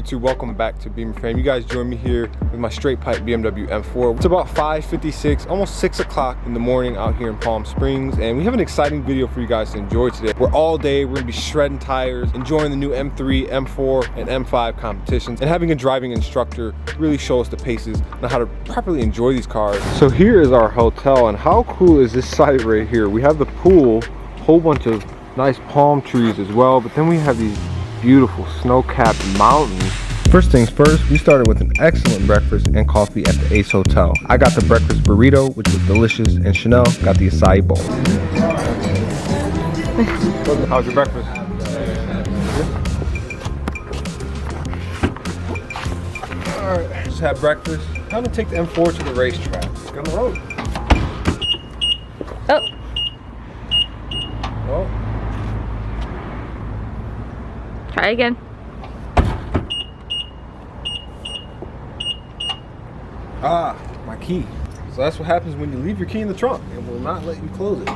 YouTube, welcome back to Beemer Fam. You guys join me here with my straight pipe BMW M4. It's about 5:56, almost 6 o'clock in the morning out here in Palm Springs, and we have an exciting video for you guys to enjoy today. We're all day, we're gonna be shredding tires, enjoying the new M3, M4, and M5 competitions, and having a driving instructor really show us the paces and how to properly enjoy these cars. So here is our hotel, and how cool is this site right here? We have the pool, whole bunch of nice palm trees as well, but then we have these beautiful snow-capped mountains. First things first, we started with an excellent breakfast and coffee at the Ace Hotel. I got the breakfast burrito, which was delicious, and Chanel got the acai bowl. How's your breakfast? Alright, just had breakfast. Time to take the M4 to the racetrack. Get on the road. Oh. Oh. Try again. Ah, my key. So that's what happens when you leave your key in the trunk. It will not let you close it.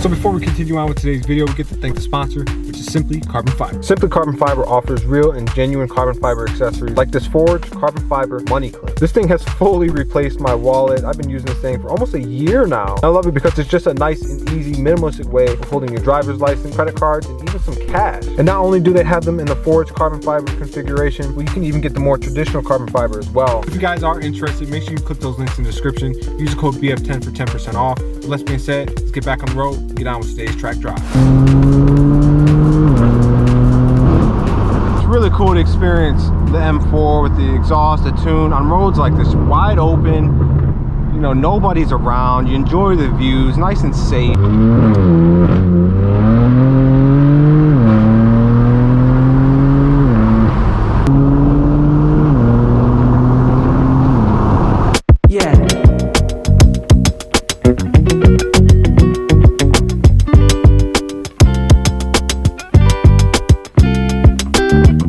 So before we continue on with today's video, we get to thank the sponsor, which is Simply Carbon Fiber. Simply Carbon Fiber offers real and genuine carbon fiber accessories like this Forge carbon fiber money clip. This thing has fully replaced my wallet. I've been using this thing for almost a year now. I love it because it's just a nice and easy minimalistic way of holding your driver's license, credit cards, and even some cash. And not only do they have them in the Forge carbon fiber configuration, but you can even get the more traditional carbon fiber as well. If you guys are interested, make sure you click those links in the description. Use the code BF10 for 10% off. With less being said, let's get back on the road and get on with today's track drive. It's really cool to experience the M4 with the exhaust, the tune on roads like this, wide open. You know, nobody's around. You enjoy the views, nice and safe.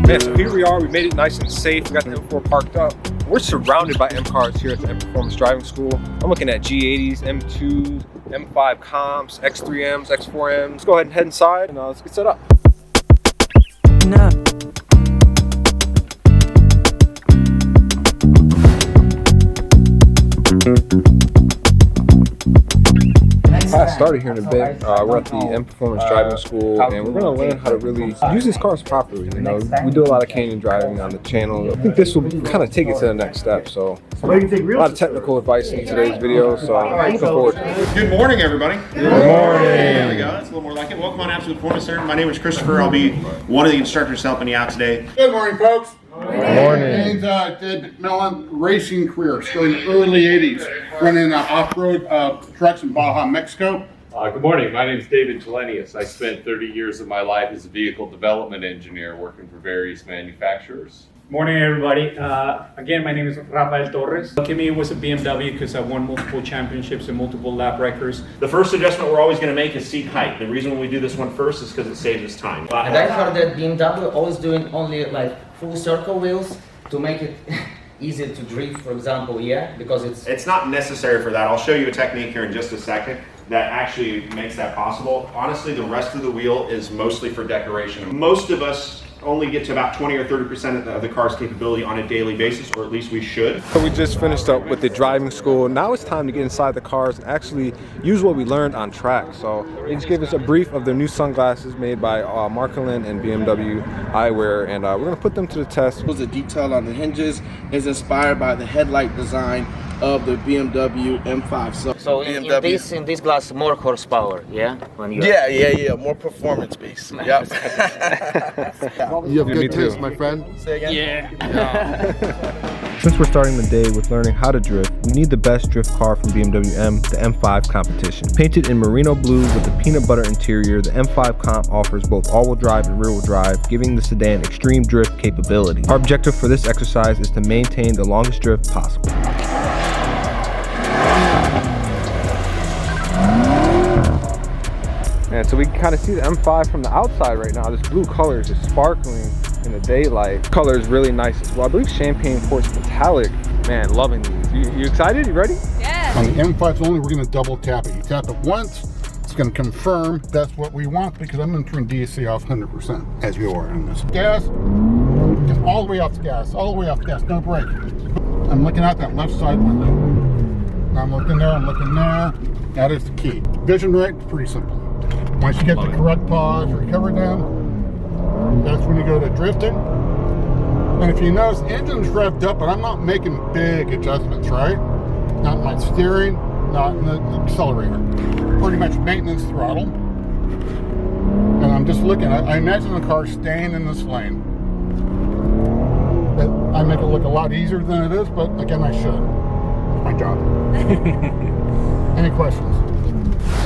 Man, so here we are, we made it nice and safe. We got the M4 parked up. We're surrounded by M cars here at the M Performance Driving School. I'm looking at G80s, M2s, M5 Comps, X3Ms, X4Ms. Let's go ahead and head inside and let's get set up. No. Class started here in a bit. We're at the M Performance Driving School, and we're going to learn how to really use these cars properly. You know, we do a lot of canyon driving on the channel. I think this will kind of take it to the next step. So, a lot of technical advice in today's video. So, I'm looking forward to it. Good morning, everybody. Good morning. There we go. That's a little more like it. Welcome on Absolute Performance Center. My name is Christopher. I'll be one of the instructors helping you out today. Good morning, folks. Good morning. And David Mellon, racing career, starting in the early 80s, running off-road trucks in Baja, Mexico. Good morning, my name is David Jelenius. I spent 30 years of my life as a vehicle development engineer working for various manufacturers. Morning, everybody. Again, my name is Rafael Torres. Kimi was a BMW because I won multiple championships and multiple lap records. The first adjustment we're always going to make is seat height. The reason we do this one first is because it saves us time. And I heard that BMW always doing only like full circle wheels to make it easier to drift, for example, yeah? Because it's not necessary for that. I'll show you a technique here in just a second that actually makes that possible. Honestly, the rest of the wheel is mostly for decoration. Most of us only get to about 20 or 30% of the car's capability on a daily basis, or at least we should. So we just finished up with the driving school. Now it's time to get inside the cars and actually use what we learned on track. So they just gave us a brief of their new sunglasses made by Markelin and BMW Eyewear, and we're gonna put them to the test. The detail on the hinges is inspired by the headlight design of the BMW M5. So in this glass, more horsepower, yeah? When you Yeah, more performance based. Yep. You have good taste, my friend. Say again? Since we're starting the day with learning how to drift, we need the best drift car from BMW M, the M5 Competition. Painted in merino blue with a peanut butter interior, the M5 Comp offers both all-wheel drive and rear-wheel drive, giving the sedan extreme drift capability. Our objective for this exercise is to maintain the longest drift possible. And so we can kind of see the M5 from the outside right now. This blue color is just sparkling in the daylight. The color is really nice as well. I believe champagne quartz metallic. Man, loving these. You excited? You ready? Yeah. On the M5 only, we're going to double tap it. You tap it once, it's going to confirm that's what we want, because I'm going to turn DSC off 100%, as you are on this. Gas, just all the way off the gas, all the way off the gas, no brake. I'm looking out that left side window. I'm looking there, I'm looking there. That is the key. Vision right, pretty simple. Once you get the correct pause, recover down, that's when you go to drifting. And if you notice, the engine's revved up, but I'm not making big adjustments, right? Not in my steering, not in the accelerator. Pretty much maintenance throttle. And I'm just looking, I imagine the car staying in this lane. But I make it look a lot easier than it is, but again, I should. It's my job. Any questions?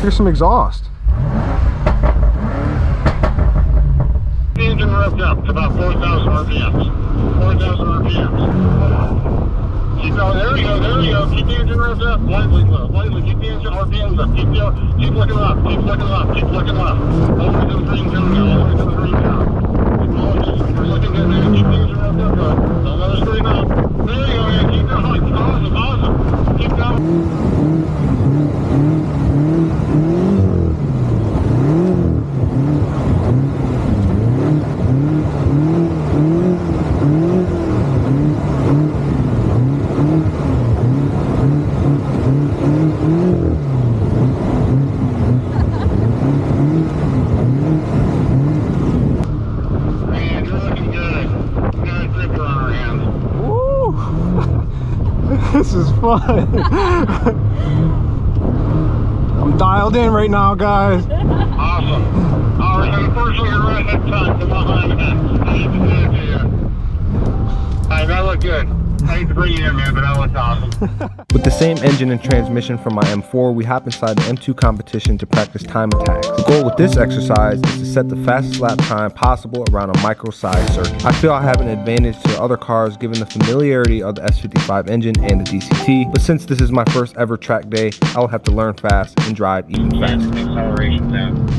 Here's some exhaust. The engine revved up to about 4,000 RPMs. 4,000 RPMs. Keep going. There we go. Keep the engine revved up. Lightly. Keep the engine RPMs up. Keep looking left. Keep looking left. All the way to the green zone now. We're looking good now. Keep the engine revved up. Don't let us straighten out. There you go. Yeah, keep going. Awesome. Keep going. This is fun. I'm dialed in right now, guys. Awesome. All right, unfortunately, you're right at time. Come on, man. I hate to do it to you. All right, that looked good. I hate to bring you in, man, but that looked awesome. With the same engine and transmission from my M4, we hop inside the M2 Competition to practice time attacks. The goal with this exercise is to set the fastest lap time possible around a micro-sized circuit. I feel I have an advantage to other cars given the familiarity of the S55 engine and the DCT, but since this is my first ever track day, I will have to learn fast and drive even faster. Acceleration down.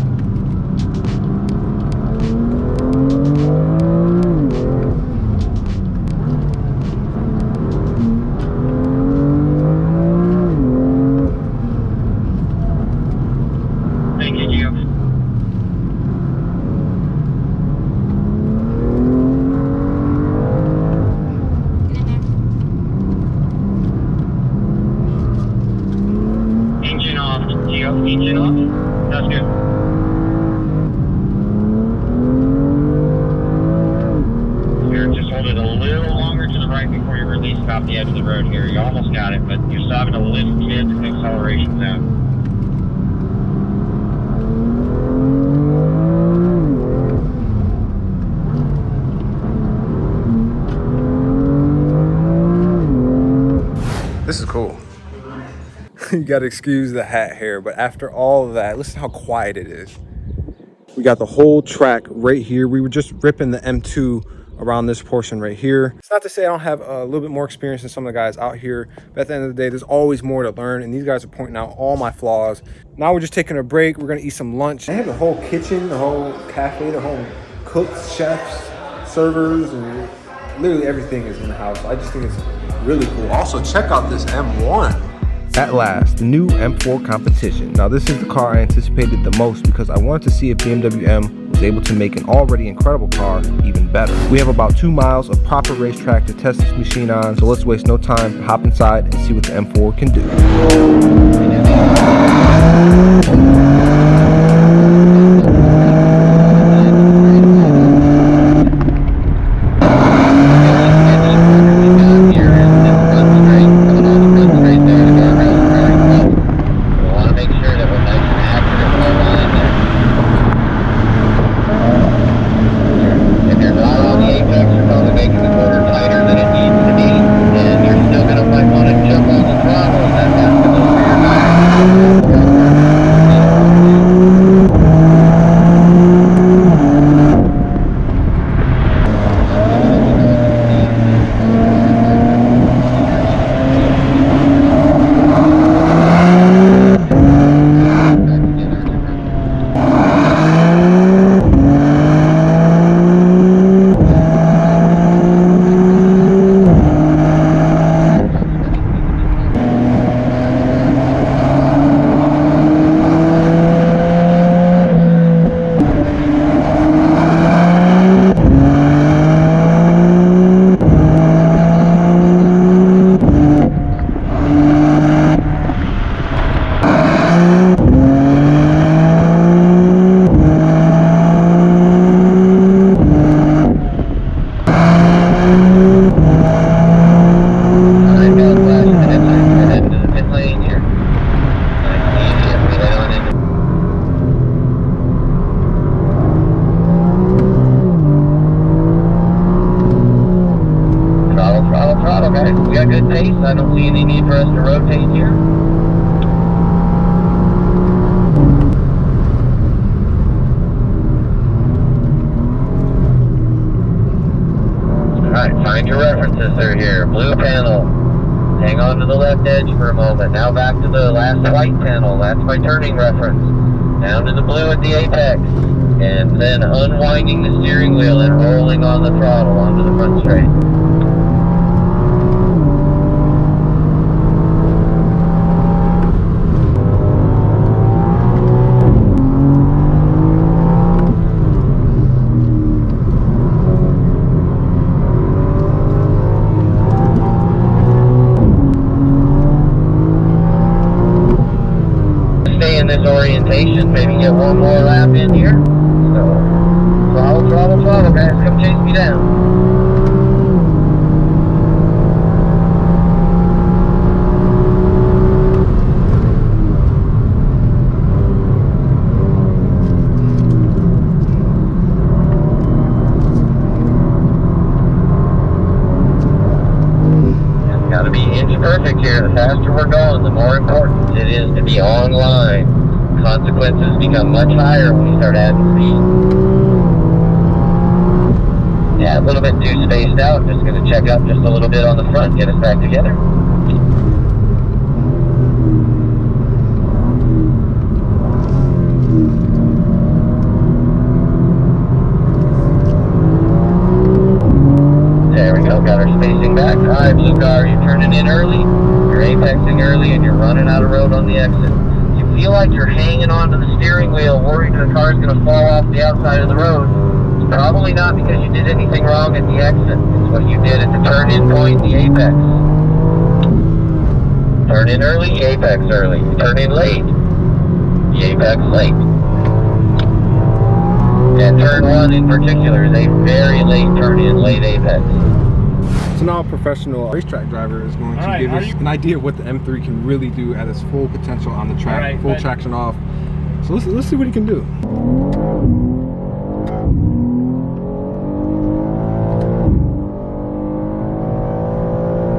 Engine off. That's good. Here, just hold it a little longer to the right before you release it off the edge of the road here. You almost got it, but you're still having to lift mid acceleration zone. This is cool. You gotta excuse the hat hair, but after all of that, listen how quiet it is. We got the whole track right here. We were just ripping the M2 around this portion right here. It's not to say I don't have a little bit more experience than some of the guys out here, but at the end of the day, there's always more to learn, and these guys are pointing out all my flaws. Now we're just taking a break. We're gonna eat some lunch. They have the whole kitchen, the whole cafe, the whole cooks, chefs, servers, and literally everything is in the house. I just think it's really cool. Also, check out this M1. At last, the new M4 Competition. Now this is the car I anticipated the most because I wanted to see if BMW M was able to make an already incredible car even better. We have about 2 miles of proper racetrack to test this machine on, so let's waste no time, hop inside and see what the M4 can do. We got good pace. I don't see any need for us to rotate here. Alright, find your references through here. Blue panel. Hang on to the left edge for a moment. Now back to the last white panel. That's my turning reference. Down to the blue at the apex. And then unwinding the steering wheel and rolling on the throttle onto the front straight. Orientation, maybe get one more lap in here. So, throttle, guys, come chase me down. It's got to be inch perfect here. The faster we're going, the more important it is to be online. Consequences become much higher when you start adding speed. Yeah, a little bit too spaced out. Just going to check up just a little bit on the front, get us back together. There we go, got our spacing back. Alright, blue car, you're turning in early, you're apexing early, and you're running out of road on the exit. Feel like you're hanging onto the steering wheel, worried the car's going to fall off the outside of the road. It's probably not because you did anything wrong at the exit. It's what you did at the turn-in point, the apex. Turn in early, apex early. Turn in late, the apex late. And turn one in particular is a very late turn-in, late apex. So now a professional racetrack driver is going to give us an idea of what the M3 can really do at its full potential on the track, full traction off. So let's see what he can do.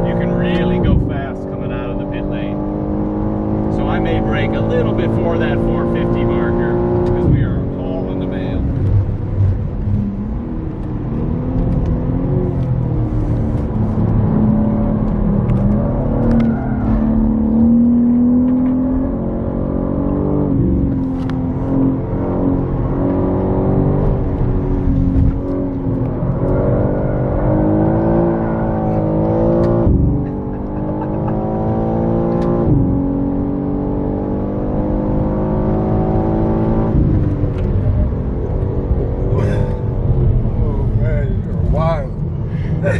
You can really go fast coming out of the pit lane. So I may brake a little bit for that 450 marker because we are all in the mail. Trying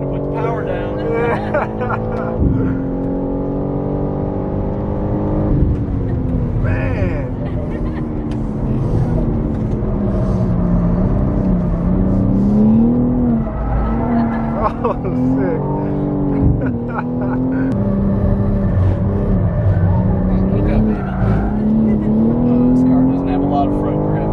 to put the power down. Man. Oh, sick. Look up, baby. This car doesn't have a lot of front grip.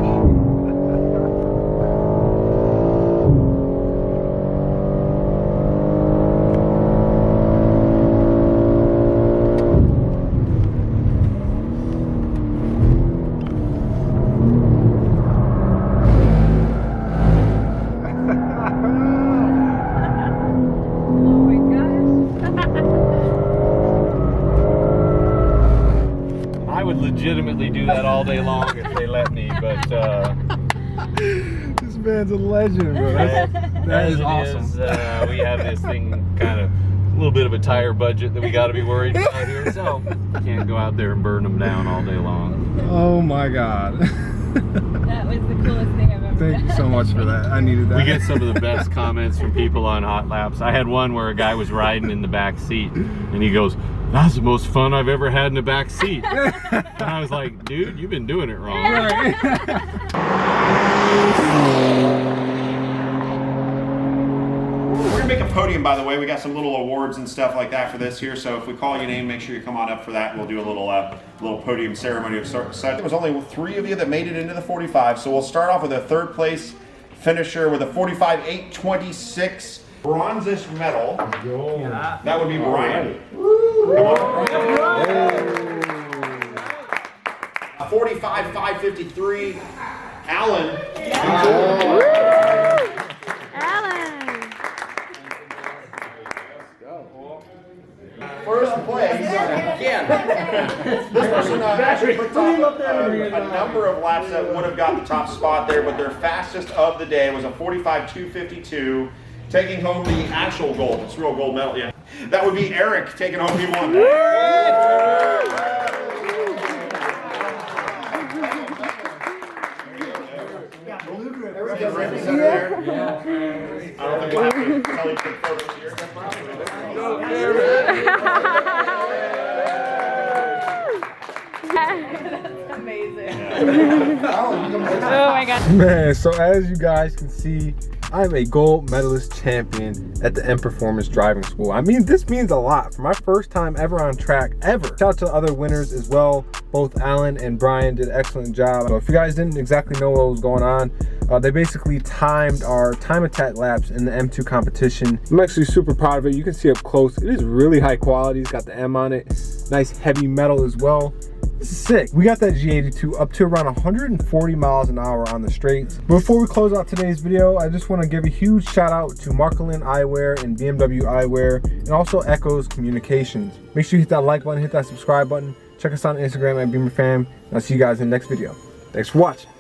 Oh my gosh. I would legitimately do that all day long if they let me, but This man's a legend, bro. That is awesome. We have this thing kind of a little bit of a tire budget that we got to be worried about here, so can't go out there and burn them down all day long. Oh my God. That was the coolest thing I've ever Thank you so much for that. I needed that. We get some of the best comments from people on hot laps. I had one where a guy was riding in the back seat and he goes, "That's the most fun I've ever had in the back seat." And I was like, dude, you've been doing it wrong. We're gonna make a podium, by the way. We got some little awards and stuff like that for this here. So if we call your name, make sure you come on up for that. We'll do a little podium ceremony of such. There was only 3 of you that made it into the 45. So we'll start off with a 3rd place finisher with a 45.826 bronzish medal. That would be Brian. Come on. 45.553 Alan. Alan. First place. This person actually put up a number of laps that would have got the top spot there, but their fastest of the day was a 45.252, taking home the actual gold. It's real gold medal, yeah. That would be Eric taking home P1. I don't think we'll have to tell each other photos here. That's amazing. Oh my God. Man, so as you guys can see, I'm a gold medalist champion at the M Performance Driving School. I mean, this means a lot. For my first time ever on track, ever. Shout out to the other winners as well. Both Alan and Brian did an excellent job. So if you guys didn't exactly know what was going on, they basically timed our time attack laps in the M2 competition. I'm actually super proud of it. You can see up close. It is really high quality. It's got the M on it. Nice heavy metal as well. This is sick. We got that G82 up to around 140 miles an hour on the straights. Before we close out today's video, I just want to give a huge shout out to Marcolin Eyewear and BMW Eyewear, and also Echoes Communications. Make sure you hit that like button, hit that subscribe button. Check us out on Instagram at Beemer Fam, and I'll see you guys in the next video. Thanks for watching.